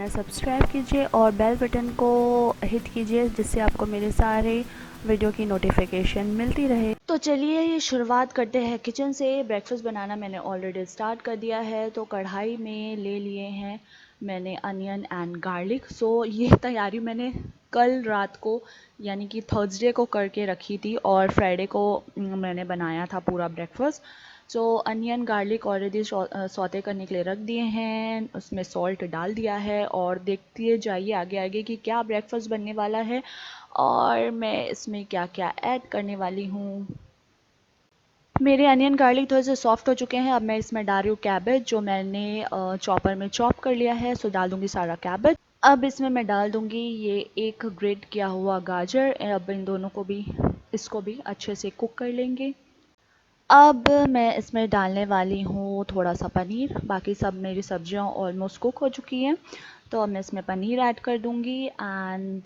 Channel subscribe कीजिए और bell button को हिट कीजिए जिससे आपको मेरे सारे वीडियो की नोटिफिकेशन मिलती रहे। तो चलिए ये शुरुआत करते हैं किचन से। ब्रेकफास्ट बनाना मैंने ऑलरेडी स्टार्ट कर दिया है। तो कढ़ाई में ले लिए हैं मैंने अनियन एंड गार्लिक। सो ये तैयारी मैंने कल रात को यानी कि थर्सडे को करके रखी थी और फ्राइडे को मैंने बनाया था पूरा ब्रेकफास्ट। सो अनियन गार्लिक ऑलरेडी सौते करने के लिए रख दिए हैं, उसमें सॉल्ट डाल दिया है और देखते जाइए आगे आगे कि क्या ब्रेकफास्ट बनने वाला है और मैं इसमें क्या क्या ऐड करने वाली हूँ। मेरे अनियन गार्लिक थोड़े से सॉफ्ट हो चुके हैं। अब मैं इसमें डाल रही हूँ कैबेज जो मैंने चॉपर में चॉप कर लिया है। सो डाल दूँगी सारा कैबेज। अब इसमें मैं डाल दूँगी ये एक ग्रेट किया हुआ गाजर। अब इन दोनों को भी इसको भी अच्छे से कुक कर लेंगे। अब मैं इसमें डालने वाली हूँ थोड़ा सा पनीर। बाकी सब मेरी सब्जियाँ ऑलमोस्ट कुक हो चुकी हैं। तो अब मैं इसमें पनीर ऐड कर दूँगी and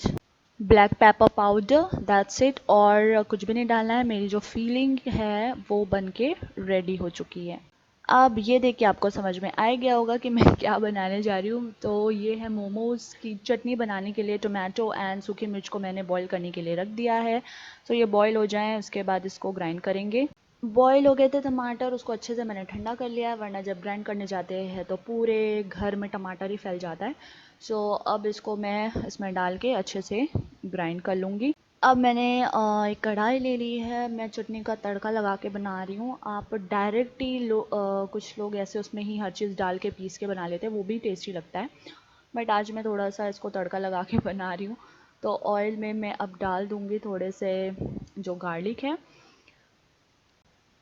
black pepper powder, that's it. और कुछ भी नहीं डालना है। मेरी जो फीलिंग है वो बन के रेडी हो चुकी है। अब ये देख के आपको समझ में आ गया होगा कि मैं क्या बनाने जा रही हूँ। तो ये है मोमोज़ की चटनी बनाने के लिए टोमेटो एंड सूखी मिर्च को मैंने बॉईल करने के लिए रख दिया है। तो ये बॉईल हो जाएं उसके बाद इसको ग्राइंड करेंगे। बॉईल हो गए थे टमाटर, उसको अच्छे से मैंने ठंडा कर लिया है वरना जब ग्राइंड करने जाते हैं तो पूरे घर में टमाटर ही फैल जाता है। सो अब इसको मैं इसमें डाल के अच्छे से ग्राइंड कर लूँगी। अब मैंने एक कढ़ाई ले ली है। मैं चटनी का तड़का लगा के बना रही हूँ। आप डायरेक्ट ही कुछ लोग ऐसे उसमें ही हर चीज़ डाल के पीस के बना लेते हैं, वो भी टेस्टी लगता है। बट आज मैं थोड़ा सा इसको तड़का लगा के बना रही हूँ। तो ऑयल में मैं अब डाल दूँगी थोड़े से जो गार्लिक है,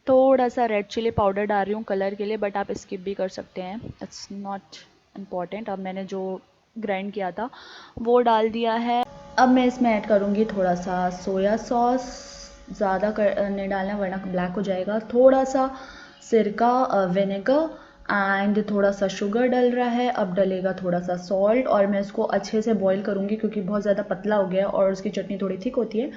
थोड़ा सा रेड चिली पाउडर डाल रही हूँ कलर के लिए, बट आप स्किप भी कर सकते हैं, इट्स नॉट इम्पॉर्टेंट। अब मैंने जो ग्राइंड किया था वो डाल दिया है। अब मैं इसमें ऐड करूँगी थोड़ा सा सोया सॉस। ज़्यादा नहीं डालना वरना ब्लैक हो जाएगा। थोड़ा सा सिरका, विनेगर एंड थोड़ा सा शुगर डल रहा है। अब डलेगा थोड़ा सा सॉल्ट और मैं इसको अच्छे से बॉईल करूँगी क्योंकि बहुत ज़्यादा पतला हो गया है और उसकी चटनी थोड़ी थिक होती है।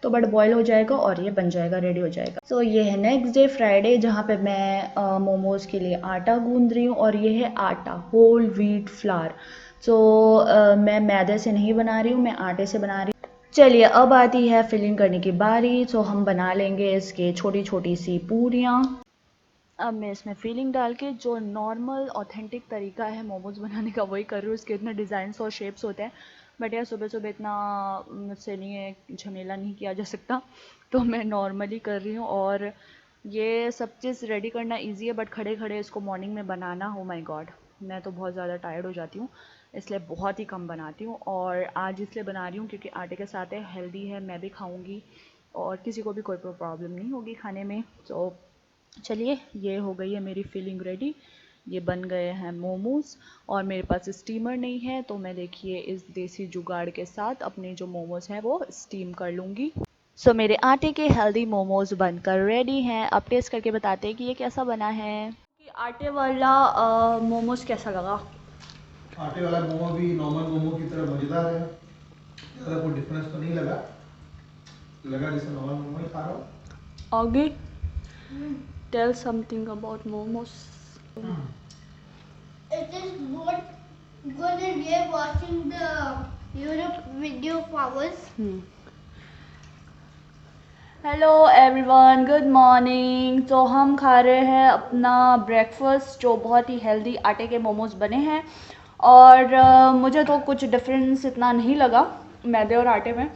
तो बट बॉईल हो जाएगा और ये बन जाएगा, रेडी हो जाएगा। सो ये है नेक्स्ट डे फ्राइडे जहाँ पे मैं मोमोज़ के लिए आटा गूंद रही हूँ और ये है आटा होल व्हीट फ्लावर। सो मैं मैदे से नहीं बना रही हूँ, मैं आटे से बना रही हूँ। चलिए अब आती है फिलिंग करने की बारी। सो हम बना लेंगे इसके छोटी छोटी सी पूरियाँ। अब मैं इसमें फिलिंग डाल के जो नॉर्मल ऑथेंटिक तरीका है मोमोज़ बनाने का वही कर रही हूँ। इसके इतने डिज़ाइंस और शेप्स होते हैं बट यार सुबह सुबह इतना मुझसे नहीं है, झमेला नहीं किया जा सकता। तो मैं नॉर्मली कर रही हूँ और ये सब चीज़ रेडी करना इजी है बट खड़े खड़े इसको मॉर्निंग में बनाना, हो माय गॉड, मैं तो बहुत ज़्यादा टायर्ड हो जाती हूँ, इसलिए बहुत ही कम बनाती हूँ। और आज इसलिए बना रही हूँ क्योंकि आटे के साथ है, हेल्दी है, मैं भी खाऊँगी और किसी को भी कोई प्रॉब्लम नहीं होगी खाने में। तो चलिए ये हो गई है मेरी फिलिंग रेडी। ये बन गए हैं मोमोज़ और मेरे पास स्टीमर नहीं है तो मैं देखिए इस देसी जुगाड़ के साथ अपने जो मोमोज़ हैं वो स्टीम कर लूँगी। सो मेरे आटे के हेल्दी मोमोज़ बनकर रेडी हैं। अब टेस्ट करके बताते हैं कि ये कैसा बना है। कि आटे वाला मोमोज़ कैसा लगा? आटे वाला मोमो भी नॉर्मल मोमो की तरह मज़ेदार है। ज़्यादा कोई डिफरेंस तो नहीं लगा जैसे नॉर्मल मोमो ही खा रहा हूँ। आगे tell something about momos. It is good and we are watching the Europe video of ours. Hello everyone, good morning. तो हम खा रहे हैं अपना ब्रेकफास्ट जो बहुत ही हेल्दी आटे के मोमोज़ बने हैं और मुझे तो कुछ डिफरेंस इतना नहीं लगा मैदे और आटे में।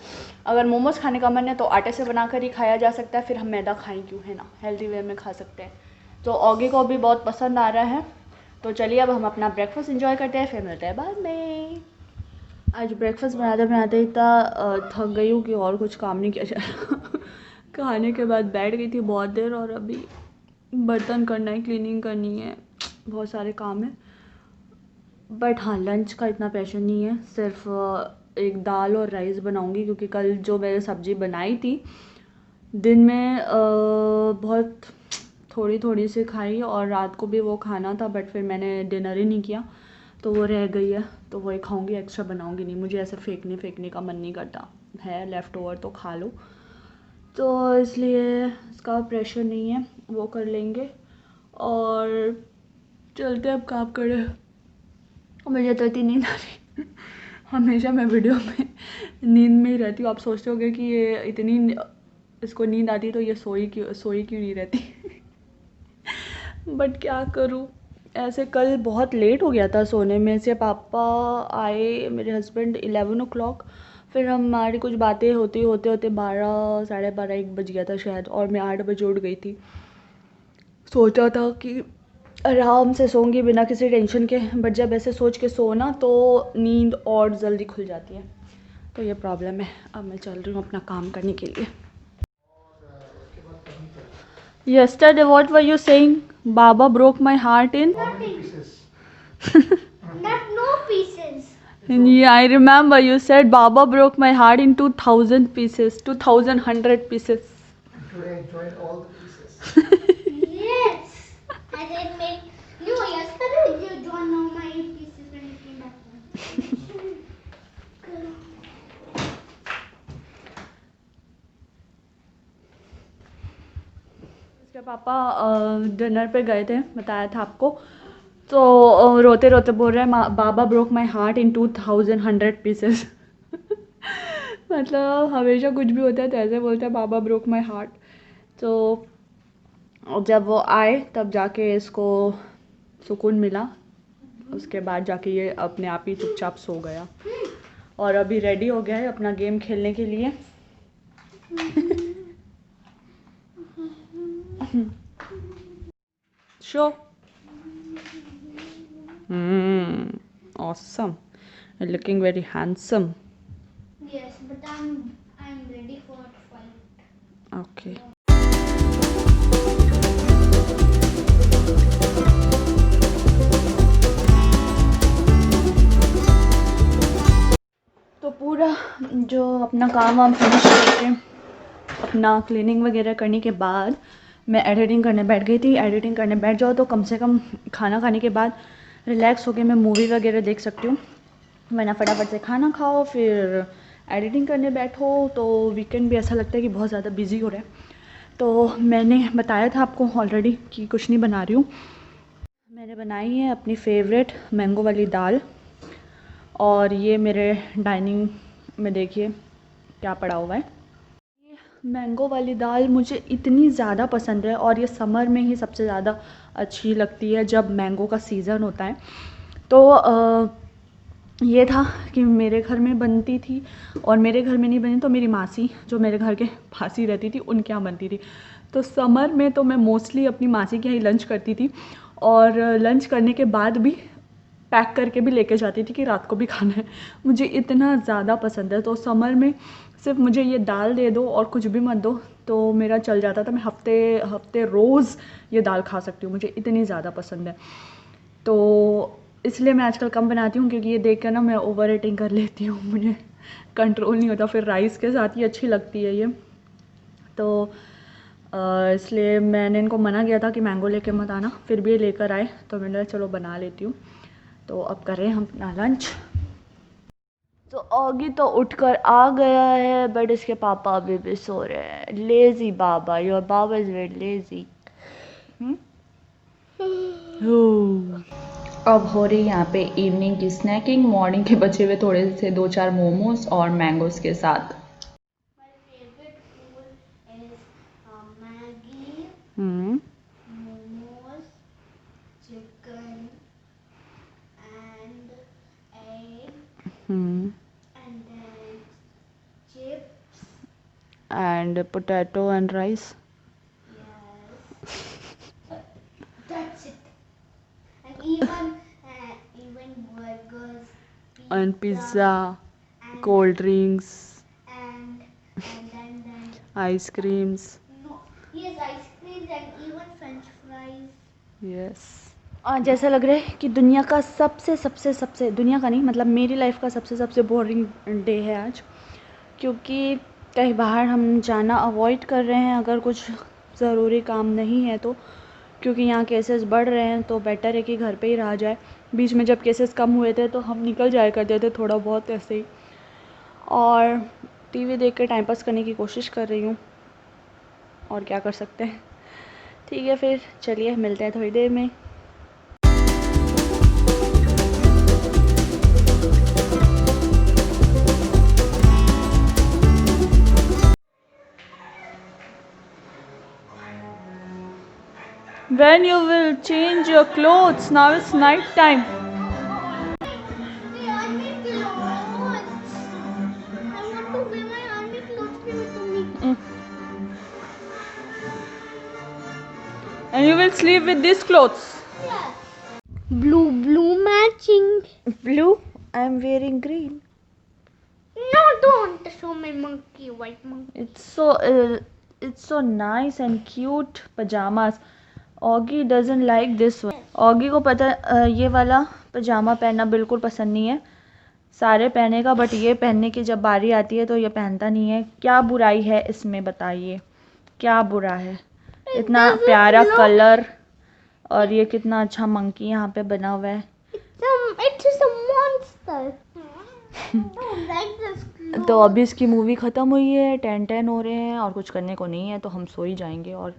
अगर मोमोज़ खाने का मन है तो आटे से बनाकर ही खाया जा सकता है, फिर हम मैदा खाएं क्यों, है ना, हेल्दी वे में खा सकते हैं। तो ऑगी को भी बहुत पसंद आ रहा है। तो चलिए अब हम अपना ब्रेकफास्ट इंजॉय करते हैं, फिर मिलते हैं बाद में। आज ब्रेकफास्ट बनाते बनाते इतना थक गई हूँ कि और कुछ काम नहीं किया जा रहा। खाने के बाद बैठ गई थी बहुत देर और अभी बर्तन करना है, क्लीनिंग करनी है, बहुत सारे काम है। बट हाँ, लंच का इतना प्रेशर नहीं है, सिर्फ एक दाल और राइस बनाऊंगी क्योंकि कल जो मैंने सब्ज़ी बनाई थी दिन में बहुत थोड़ी थोड़ी सी खाई और रात को भी वो खाना था बट फिर मैंने डिनर ही नहीं किया तो वो रह गई है, तो वही खाऊंगी, एक्स्ट्रा बनाऊंगी नहीं। मुझे ऐसे फेंकने का मन नहीं करता है, लेफ़्ट ओवर तो खा लो, तो इसलिए इसका प्रेशर नहीं है, वो कर लेंगे और चलते अब काम करें। मुझे तो इतनी नींद आ रही हमेशा मैं वीडियो में नींद में ही रहती हूँ। आप सोचते होगे कि ये इतनी इसको नींद आती है तो ये सोई क्यों नहीं रहती। बट क्या करूँ, ऐसे कल बहुत लेट हो गया था सोने में से। पापा आए मेरे हस्बैंड 11 o'clock, फिर हमारी कुछ बातें होते होते 12, साढ़े 12, 1 बज गया था शायद, और मैं 8 बजे उठ गई थी। सोचा था कि आराम से सोऊंगी बिना किसी टेंशन के, बट जब ऐसे सोच के सोना तो नींद और जल्दी खुल जाती है, तो ये प्रॉब्लम है। अब मैं चल रही हूँ अपना काम करने के लिए। Yesterday what were you saying? Baba broke my heart in? How many pieces? Not no pieces. Yeah, I remember you said Baba broke my heart in 2000 pieces, 2100 pieces. Today I joined all the pieces. Yes. I didn't make. No, yesterday you joined all my pieces when you came back home. उसके पापा dinner पे गए थे, बताया था आपको, तो रोते रोते बोल रहे हैं बाबा broke my heart in 2100 pieces. मतलब हमेशा कुछ भी होता है तो ऐसे बोलते हैं बाबा ब्रोक माई हार्ट। तो जब वो आए तब जाके इसको सुकून मिला, उसके बाद जाके ये अपने आप ही चुपचाप सो गया, और अभी रेडी हो गया है अपना गेम खेलने के लिए। Show awesome, you're looking very handsome. Yes, but I'm ready for a fight. Okay. तो पूरा जो अपना काम वाम फिनिश करके अपना क्लीनिंग वगैरह करने के बाद मैं एडिटिंग करने बैठ गई थी। एडिटिंग करने बैठ जाओ तो कम से कम खाना खाने के बाद रिलैक्स होके मैं मूवी वगैरह देख सकती हूँ, वरना फटाफट से खाना खाओ फिर एडिटिंग करने बैठो तो वीकेंड भी ऐसा लगता है कि बहुत ज़्यादा बिजी हो रहा है। तो मैंने बताया था आपको ऑलरेडी कि कुछ नहीं बना रही हूँ। मैंने बनाई है अपनी फेवरेट मैंगो वाली दाल, और ये मेरे डाइनिंग में देखिए क्या पड़ा हुआ है। ये मैंगो वाली दाल मुझे इतनी ज़्यादा पसंद है, और ये समर में ही सबसे ज़्यादा अच्छी लगती है जब मैंगो का सीज़न होता है। तो ये था कि मेरे घर में बनती थी, और मेरे घर में नहीं बनी तो मेरी मासी जो मेरे घर के पास ही रहती थी उनके यहाँ बनती थी। तो समर में तो मैं मोस्टली अपनी मासी के यहाँ ही लंच करती थी, और लंच करने के बाद भी पैक करके भी लेके जाती थी कि रात को भी खाना है। मुझे इतना ज़्यादा पसंद है, तो समर में सिर्फ मुझे ये दाल दे दो और कुछ भी मत दो तो मेरा चल जाता था। मैं हफ्ते हफ्ते रोज़ ये दाल खा सकती हूँ, मुझे इतनी ज़्यादा पसंद है। तो इसलिए मैं आजकल कम बनाती हूँ, क्योंकि ये देख कर ना मैं ओवर ईटिंग कर लेती हूँ, मुझे कंट्रोल नहीं होता। फिर राइस के साथ ही अच्छी लगती है ये। तो इसलिए मैंने इनको मना किया था कि मैंगो लेके मत आना, फिर भी ये लेकर आए तो मैंने चलो बना लेती हूँ। तो अब करें हम अपना लंच। तो ऑगी तो उठकर आ गया है, बट इसके पापा अभी भी सो रहे हैं। Lazy Baba, your Baba is very lazy. अब हो रही यहाँ पे इवनिंग की स्नैकिंग। मॉर्निंग के बचे हुए थोड़े से 2-4 मोमोज और मैंगोज के साथ। My favorite food is Maggi, hmm momos, chicken, and egg, hmm and then chips. And potato and rice. Yes, that's it. And even burgers, and pizza, and cold drinks, then ice creams. no, yes, ice creams and even French fries. Yes. आज ऐसा लग रहा है कि दुनिया का सबसे दुनिया का नहीं, मतलब मेरी लाइफ का सबसे बोरिंग डे है आज, क्योंकि कहीं बाहर हम जाना अवॉइड कर रहे हैं अगर कुछ ज़रूरी काम नहीं है तो, क्योंकि यहाँ केसेस बढ़ रहे हैं तो बेटर है कि घर पे ही रहा जाए। बीच में जब केसेस कम हुए थे तो हम निकल जाया करते थे थोड़ा बहुत ऐसे ही, और टीवी देख के टाइम पास करने की कोशिश कर रही हूँ, और क्या कर सकते हैं। ठीक है, फिर चलिए मिलते हैं थोड़ी देर में। When you will change your clothes? Now it's night time. The army clothes. I want to wear my army clothes. Give it to me. And you will sleep with these clothes. Yes. Blue matching. Blue? I am wearing green. No, don't show my monkey, white monkey. It's so nice and cute pajamas. Augie doesn't like this one. Augie को पता ये वाला पजामा पहनना बिल्कुल पसंद नहीं है. सारे पहनेगा बट ये पहनने की जब बारी आती है तो ये पहनता नहीं है. क्या बुराई है इसमें बताइए, क्या बुरा है? इतना प्यारा कलर और ये कितना अच्छा मंकी यहाँ पे बना हुआ है. It's just a monster. I don't like this clothes. तो अभी इसकी मूवी ख़त्म हुई है, 10 हो रहे हैं और कुछ करने को नहीं है तो हम सो ही जाएंगे और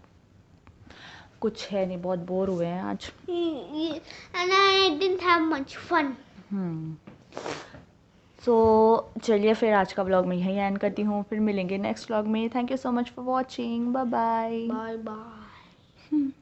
कुछ है नहीं, बहुत बोर हुए हैं आज. And I didn't have much fun. सो चलिए फिर आज का व्लॉग मैं यहीं एंड करती हूँ. फिर मिलेंगे नेक्स्ट व्लॉग में. Thank you so much for watching. Bye bye. Bye bye.